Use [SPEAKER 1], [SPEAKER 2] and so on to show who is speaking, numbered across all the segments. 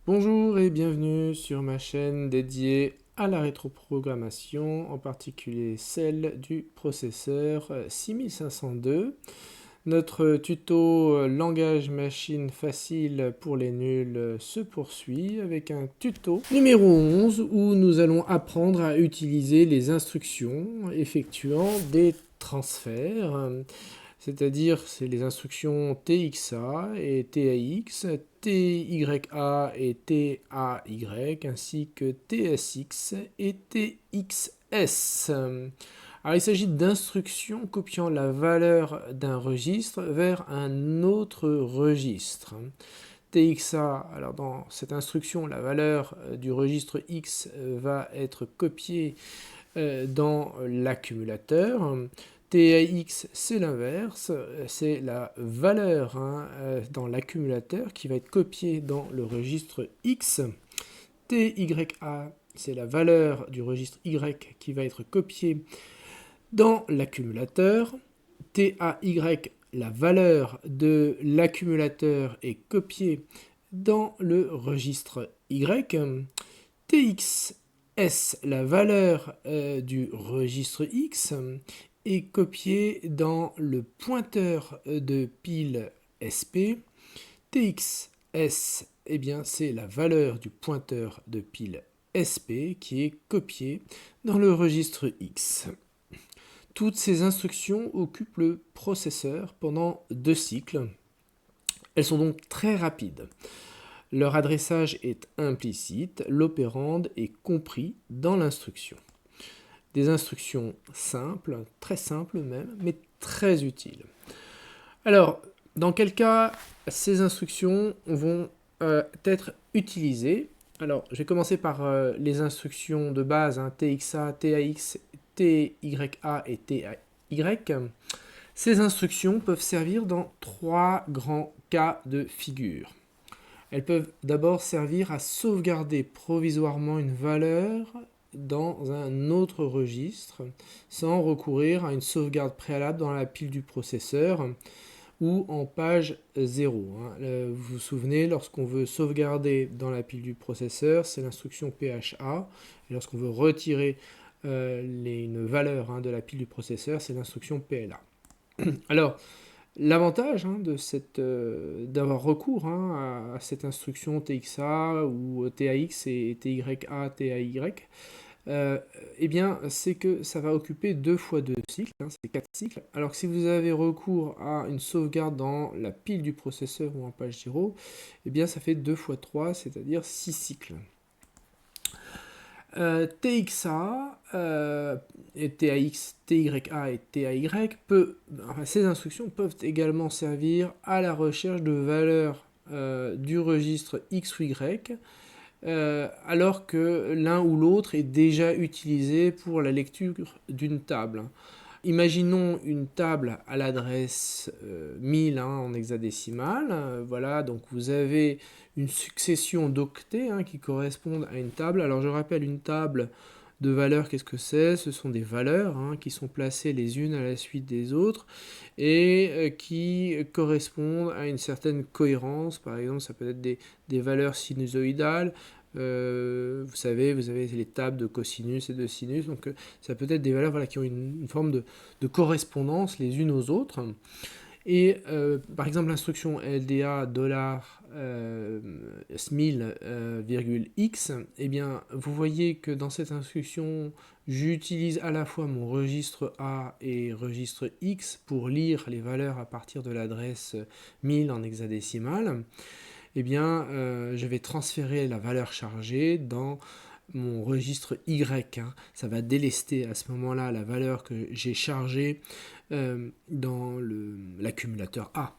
[SPEAKER 1] Bonjour et bienvenue sur ma chaîne dédiée à la rétroprogrammation, en particulier celle du processeur 6502. Notre tuto langage machine facile pour les nuls se poursuit avec un tuto numéro 11 où nous allons apprendre à utiliser les instructions effectuant des transferts. C'est-à-dire c'est les instructions TXA et TAX, TYA et TAY, ainsi que TSX et TXS. Alors il s'agit d'instructions copiant la valeur d'un registre vers un autre registre. TXA, alors dans cette instruction, la valeur du registre X va être copiée dans l'accumulateur. TAX, c'est l'inverse, c'est la valeur dans l'accumulateur qui va être copiée dans le registre X. TYA, c'est la valeur du registre Y qui va être copiée dans l'accumulateur. TAY, la valeur de l'accumulateur est copiée dans le registre Y. TXS, la valeur du registre X, est copiée dans le pointeur de pile SP. TXS, eh bien, c'est la valeur du pointeur de pile SP qui est copiée dans le registre X. Toutes ces instructions occupent le processeur pendant 2 cycles. Elles sont donc très rapides. Leur adressage est implicite, l'opérande est compris dans l'instruction. Des instructions simples, très simples même, mais très utiles. Alors, dans quel cas ces instructions vont être utilisées? Alors, je vais commencer par les instructions de base, TXA, TAX, TYA et TAY. Ces instructions peuvent servir dans 3 grands cas de figure. Elles peuvent d'abord servir à sauvegarder provisoirement une valeur dans un autre registre sans recourir à une sauvegarde préalable dans la pile du processeur ou en page 0. Vous vous souvenez, lorsqu'on veut sauvegarder dans la pile du processeur, c'est l'instruction PHA. Et lorsqu'on veut retirer une valeur de la pile du processeur, c'est l'instruction PLA. Alors, l'avantage d'avoir recours à cette instruction TXA ou TAX et TYA, TAY, eh bien, c'est que ça va occuper 2 fois 2 cycles, c'est 4 cycles, alors que si vous avez recours à une sauvegarde dans la pile du processeur ou en page 0, eh bien, ça fait 2 fois 3, c'est-à-dire 6 cycles. TXA, et TAX, TYA et TAY, ces instructions peuvent également servir à la recherche de valeurs du registre X ou Y, alors que l'un ou l'autre est déjà utilisé pour la lecture d'une table. Imaginons une table à l'adresse 1000 en hexadécimal. Voilà, donc vous avez une succession d'octets qui correspondent à une table. Alors je rappelle, une table de valeurs, qu'est-ce que c'est? Ce sont des valeurs qui sont placées les unes à la suite des autres et qui correspondent à une certaine cohérence. Par exemple, ça peut être des valeurs sinusoïdales. Vous savez, vous avez les tables de cosinus et de sinus, donc ça peut être des valeurs qui ont une forme de correspondance les unes aux autres. Et par exemple, l'instruction LDA $1000,x, eh bien, vous voyez que dans cette instruction, j'utilise à la fois mon registre A et registre X pour lire les valeurs à partir de l'adresse 1000 en hexadécimal. Eh bien, je vais transférer la valeur chargée dans mon registre Y. Ça va délester à ce moment-là la valeur que j'ai chargée dans l'accumulateur A.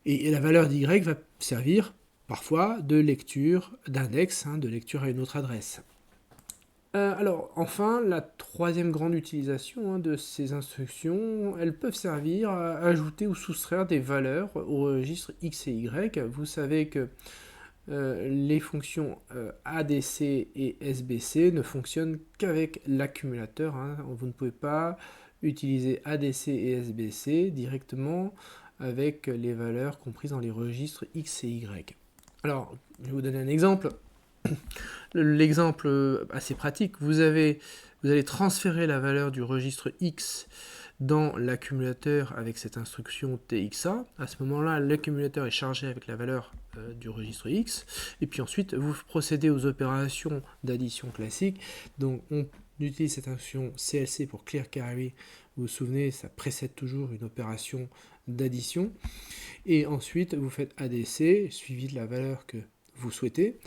[SPEAKER 1] Et la valeur d'Y va servir parfois de lecture d'index, de lecture à une autre adresse. Alors, enfin, la troisième grande utilisation de ces instructions, elles peuvent servir à ajouter ou soustraire des valeurs au registre X et Y. Vous savez que les fonctions ADC et SBC ne fonctionnent qu'avec l'accumulateur. Vous ne pouvez pas utiliser ADC et SBC directement avec les valeurs comprises dans les registres X et Y. Alors, Je vais vous donner un exemple. L'exemple assez pratique, vous allez transférer la valeur du registre X dans l'accumulateur avec cette instruction TXA. À ce moment-là, l'accumulateur est chargé avec la valeur du registre X. Et puis ensuite, vous procédez aux opérations d'addition classique. Donc on utilise cette instruction CLC pour Clear Carry. Vous vous souvenez, ça précède toujours une opération d'addition. Et ensuite, vous faites ADC, suivi de la valeur que vous souhaitez.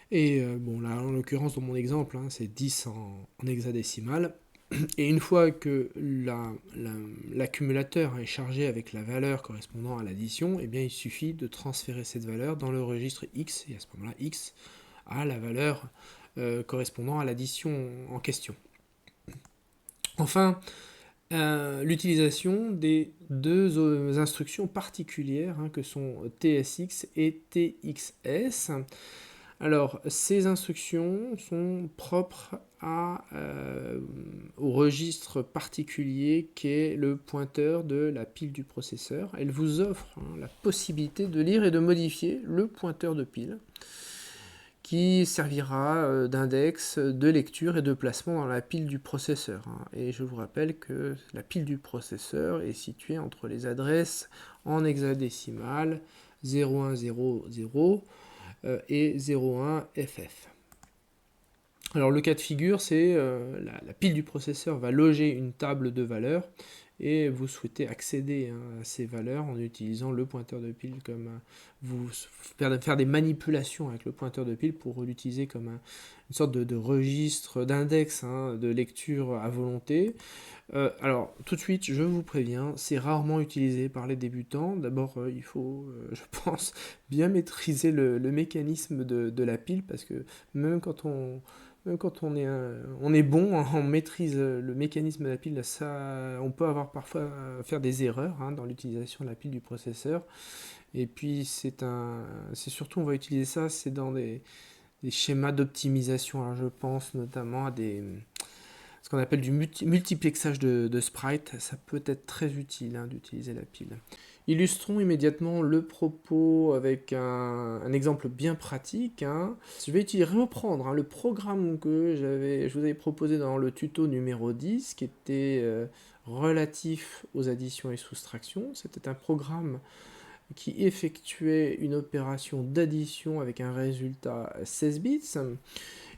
[SPEAKER 1] Et bon, là, en l'occurrence, dans mon exemple, c'est 10 en hexadécimal. Et une fois que l'accumulateur est chargé avec la valeur correspondant à l'addition, eh bien, il suffit de transférer cette valeur dans le registre X, et à ce moment-là, X a la valeur correspondant à l'addition en question. Enfin, l'utilisation des deux instructions particulières que sont TSX et TXS. Alors, ces instructions sont propres au registre particulier qu'est le pointeur de la pile du processeur. Elle vous offre la possibilité de lire et de modifier le pointeur de pile qui servira d'index de lecture et de placement dans la pile du processeur. Et je vous rappelle que la pile du processeur est située entre les adresses en hexadécimal 0100 et 01FF. Alors le cas de figure, c'est la pile du processeur va loger une table de valeurs et vous souhaitez accéder à ces valeurs en utilisant le pointeur de pile comme faire des manipulations avec le pointeur de pile pour l'utiliser comme une sorte de registre d'index de lecture à volonté. Alors, tout de suite, je vous préviens, c'est rarement utilisé par les débutants. D'abord, il faut, je pense, bien maîtriser le mécanisme de la pile, parce que même quand on est bon, on maîtrise le mécanisme de la pile, on peut avoir parfois faire des erreurs dans l'utilisation de la pile du processeur. Et puis, c'est surtout, on va utiliser ça, c'est dans des schémas d'optimisation. Alors, je pense notamment à ce qu'on appelle du multiplexage de sprites. Ça peut être très utile d'utiliser la pile. Illustrons immédiatement le propos avec un exemple bien pratique. Je vais reprendre le programme que je vous avais proposé dans le tuto numéro 10, qui était relatif aux additions et soustractions. C'était un programme qui effectuait une opération d'addition avec un résultat 16 bits.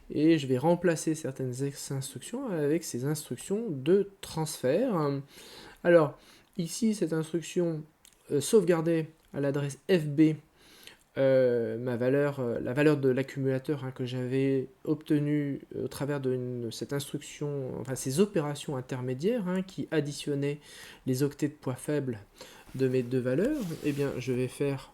[SPEAKER 1] Et je vais remplacer certaines instructions avec ces instructions de transfert. Alors, ici, cette instruction sauvegardait à l'adresse FB la valeur de l'accumulateur que j'avais obtenue au travers de cette instruction, enfin ces opérations intermédiaires qui additionnaient les octets de poids faibles de mes deux valeurs. Eh bien, je vais faire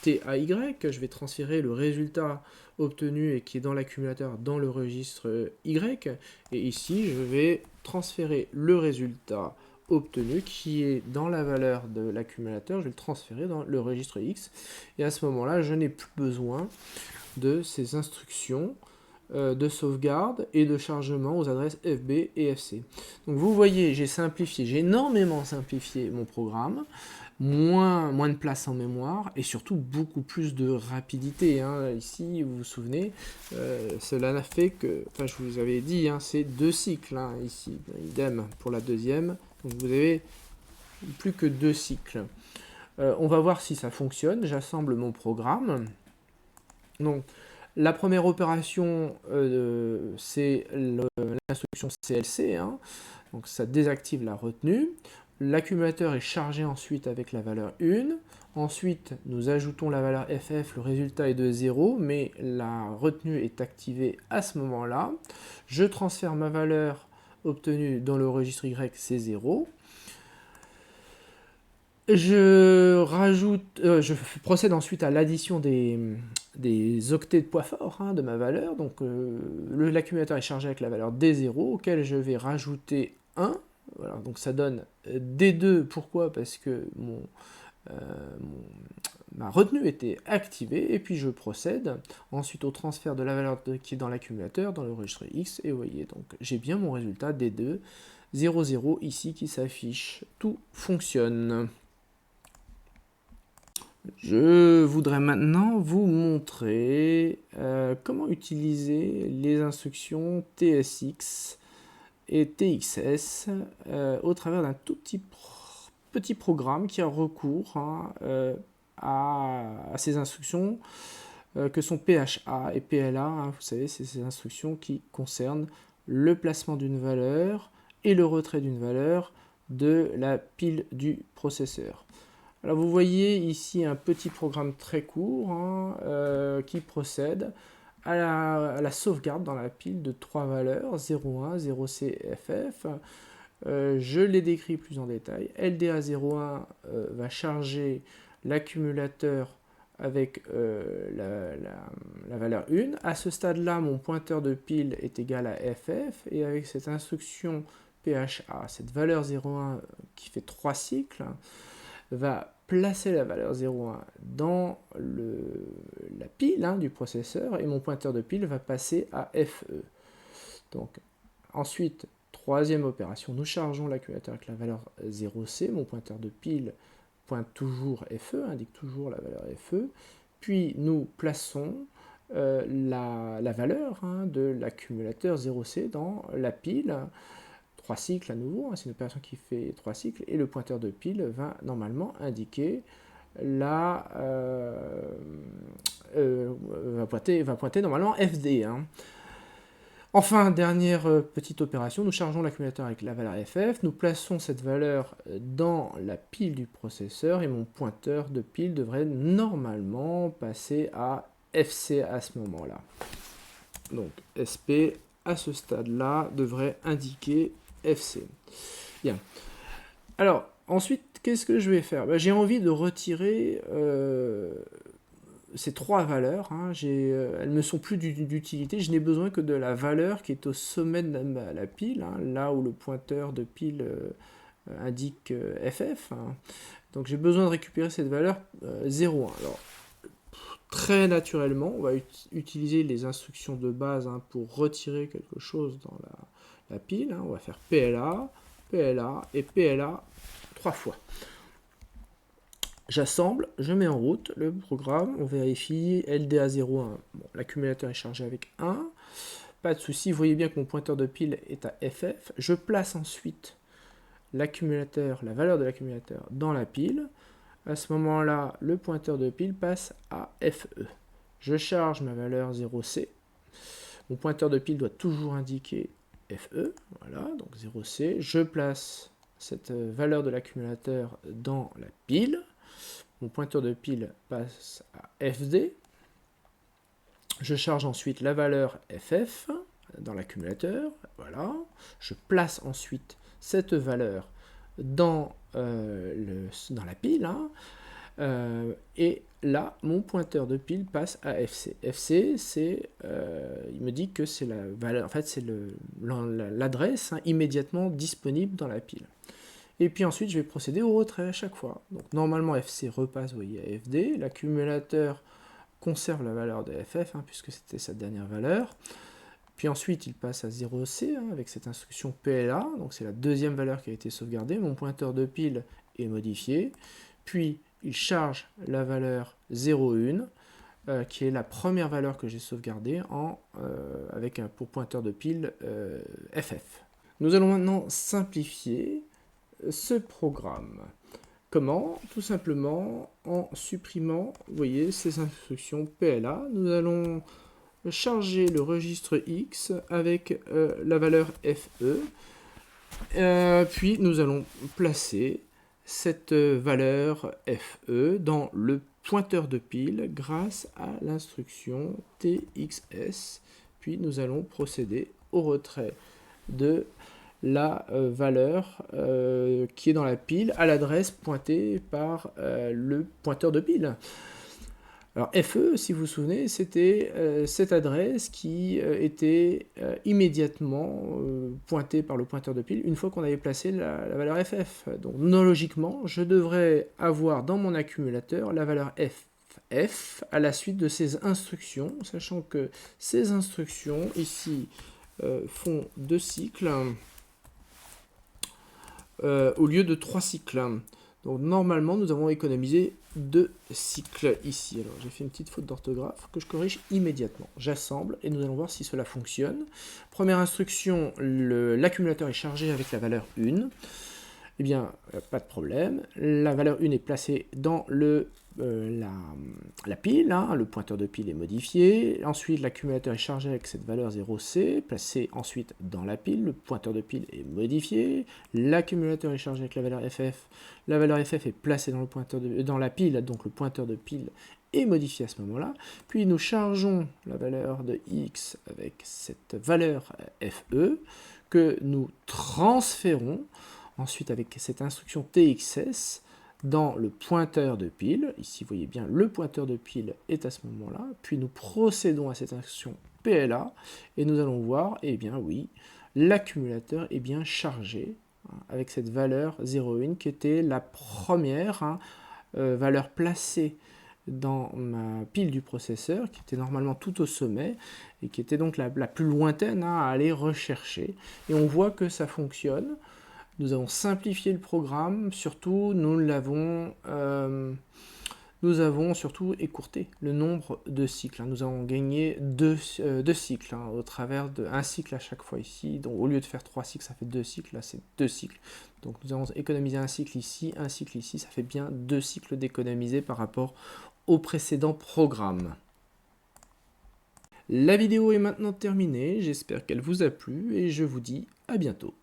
[SPEAKER 1] TAY, je vais transférer le résultat obtenu et qui est dans l'accumulateur dans le registre Y, et ici je vais transférer le résultat obtenu qui est dans la valeur de l'accumulateur, je vais le transférer dans le registre X, et à ce moment-là je n'ai plus besoin de ces instructions de sauvegarde et de chargement aux adresses FB et FC. Donc vous voyez, j'ai énormément simplifié mon programme, moins de place en mémoire et surtout beaucoup plus de rapidité. Ici, vous vous souvenez, cela n'a fait que, je vous avais dit, c'est 2 cycles ici, idem pour la deuxième, donc vous avez plus que 2 cycles. On va voir si ça fonctionne, j'assemble mon programme. Donc, la première opération, c'est l'instruction CLC, donc ça désactive la retenue. L'accumulateur est chargé ensuite avec la valeur 1. Ensuite, nous ajoutons la valeur FF, le résultat est de 0, mais la retenue est activée à ce moment-là. Je transfère ma valeur obtenue dans le registre Y, c'est 0. Je procède ensuite à l'addition des octets de poids fort de ma valeur. Donc l'accumulateur est chargé avec la valeur D0, auquel je vais rajouter 1. Voilà, donc ça donne D2. Pourquoi? Parce que ma retenue était activée, et puis je procède ensuite au transfert de la valeur qui est dans l'accumulateur, dans le registre X, et vous voyez, donc j'ai bien mon résultat D2, 0, 0 ici qui s'affiche. Tout fonctionne. Je voudrais maintenant vous montrer comment utiliser les instructions TSX et TXS au travers d'un tout petit programme qui a recours à ces instructions que sont PHA et PLA. Vous savez, c'est ces instructions qui concernent le placement d'une valeur et le retrait d'une valeur de la pile du processeur. Alors vous voyez ici un petit programme très court qui procède à la sauvegarde dans la pile de 3 valeurs, 0,1, 0C, FF. Je les décris plus en détail. LDA01 va charger l'accumulateur avec la valeur 1. À ce stade-là, mon pointeur de pile est égal à FF, et avec cette instruction PHA, cette valeur 0,1 qui fait 3 cycles, va placer la valeur 0,1 dans la pile du processeur, et mon pointeur de pile va passer à FE. Donc, ensuite, troisième opération, nous chargeons l'accumulateur avec la valeur 0C, mon pointeur de pile pointe toujours FE, indique toujours la valeur FE, puis nous plaçons la valeur de l'accumulateur 0C dans la pile, 3 cycles à nouveau, c'est une opération qui fait 3 cycles, et le pointeur de pile va normalement indiquer va pointer normalement FD. Enfin, dernière petite opération, nous chargeons l'accumulateur avec la valeur FF, nous plaçons cette valeur dans la pile du processeur, et mon pointeur de pile devrait normalement passer à FC à ce moment-là. Donc SP à ce stade-là devrait indiquer FC. Bien. Alors, ensuite, qu'est-ce que je vais faire? J'ai envie de retirer ces 3 valeurs. Elles ne me sont plus d'utilité. Je n'ai besoin que de la valeur qui est au sommet de la pile, là où le pointeur de pile indique FF. Donc, j'ai besoin de récupérer cette valeur 0,1. Alors, très naturellement, on va utiliser les instructions de base pour retirer quelque chose dans la pile. On va faire PLA, PLA et PLA 3 fois. J'assemble, je mets en route le programme, on vérifie LDA01. Bon, l'accumulateur est chargé avec 1. Pas de souci, vous voyez bien que mon pointeur de pile est à FF. Je place ensuite l'accumulateur, la valeur de l'accumulateur dans la pile. À ce moment-là, le pointeur de pile passe à FE. Je charge ma valeur 0C. Mon pointeur de pile doit toujours indiquer FE. Voilà, donc 0C. Je place cette valeur de l'accumulateur dans la pile. Mon pointeur de pile passe à FD. Je charge ensuite la valeur FF dans l'accumulateur. Voilà. Je place ensuite cette valeur dans la pile. Et là, mon pointeur de pile passe à FC. FC, il me dit que c'est la valeur, en fait, c'est l'adresse immédiatement disponible dans la pile. Et puis ensuite, je vais procéder au retrait à chaque fois. Donc normalement, FC repasse, vous voyez, à FD. L'accumulateur conserve la valeur de FF, puisque c'était sa dernière valeur. Puis ensuite, il passe à 0C avec cette instruction PLA. Donc c'est la deuxième valeur qui a été sauvegardée. Mon pointeur de pile est modifié. Puis il charge la valeur 0,1, qui est la première valeur que j'ai sauvegardée avec pour pointeur de pile FF. Nous allons maintenant simplifier ce programme. Comment? Tout simplement en supprimant, vous voyez, ces instructions PLA. Nous allons charger le registre X avec la valeur FE. Puis nous allons placer cette valeur FE dans le pointeur de pile grâce à l'instruction TXS. Puis nous allons procéder au retrait de la valeur qui est dans la pile à l'adresse pointée par le pointeur de pile. Alors FE, si vous vous souvenez, c'était cette adresse qui était immédiatement pointée par le pointeur de pile une fois qu'on avait placé la valeur FF. Donc non logiquement, je devrais avoir dans mon accumulateur la valeur FF à la suite de ces instructions, sachant que ces instructions ici font 2 cycles au lieu de 3 cycles. Donc normalement, nous avons économisé 2 cycles ici. Alors j'ai fait une petite faute d'orthographe que je corrige immédiatement. J'assemble et nous allons voir si cela fonctionne. Première instruction, l'accumulateur est chargé avec la valeur 1. Eh bien, pas de problème. La valeur 1 est placée dans la pile, hein, le pointeur de pile est modifié. Ensuite, l'accumulateur est chargé avec cette valeur 0C, placé ensuite dans la pile, le pointeur de pile est modifié. L'accumulateur est chargé avec la valeur FF. La valeur FF est placée dans la pile, donc le pointeur de pile est modifié à ce moment-là. Puis nous chargeons la valeur de X avec cette valeur FE que nous transférons ensuite avec cette instruction TXS dans le pointeur de pile. Ici, vous voyez bien, le pointeur de pile est à ce moment-là. Puis nous procédons à cette instruction PLA et nous allons voir, eh bien oui, l'accumulateur est bien chargé hein, avec cette valeur 0,1 qui était la première valeur placée dans ma pile du processeur, qui était normalement tout au sommet, et qui était donc la plus lointaine à aller rechercher. Et on voit que ça fonctionne. Nous avons simplifié le programme, surtout nous avons surtout écourté le nombre de cycles. Nous avons gagné 2 cycles au travers d'un cycle à chaque fois ici. Donc au lieu de faire 3 cycles, ça fait 2 cycles, là c'est 2 cycles. Donc nous avons économisé un cycle ici, ça fait bien 2 cycles d'économiser par rapport au précédent programme. La vidéo est maintenant terminée, j'espère qu'elle vous a plu et je vous dis à bientôt.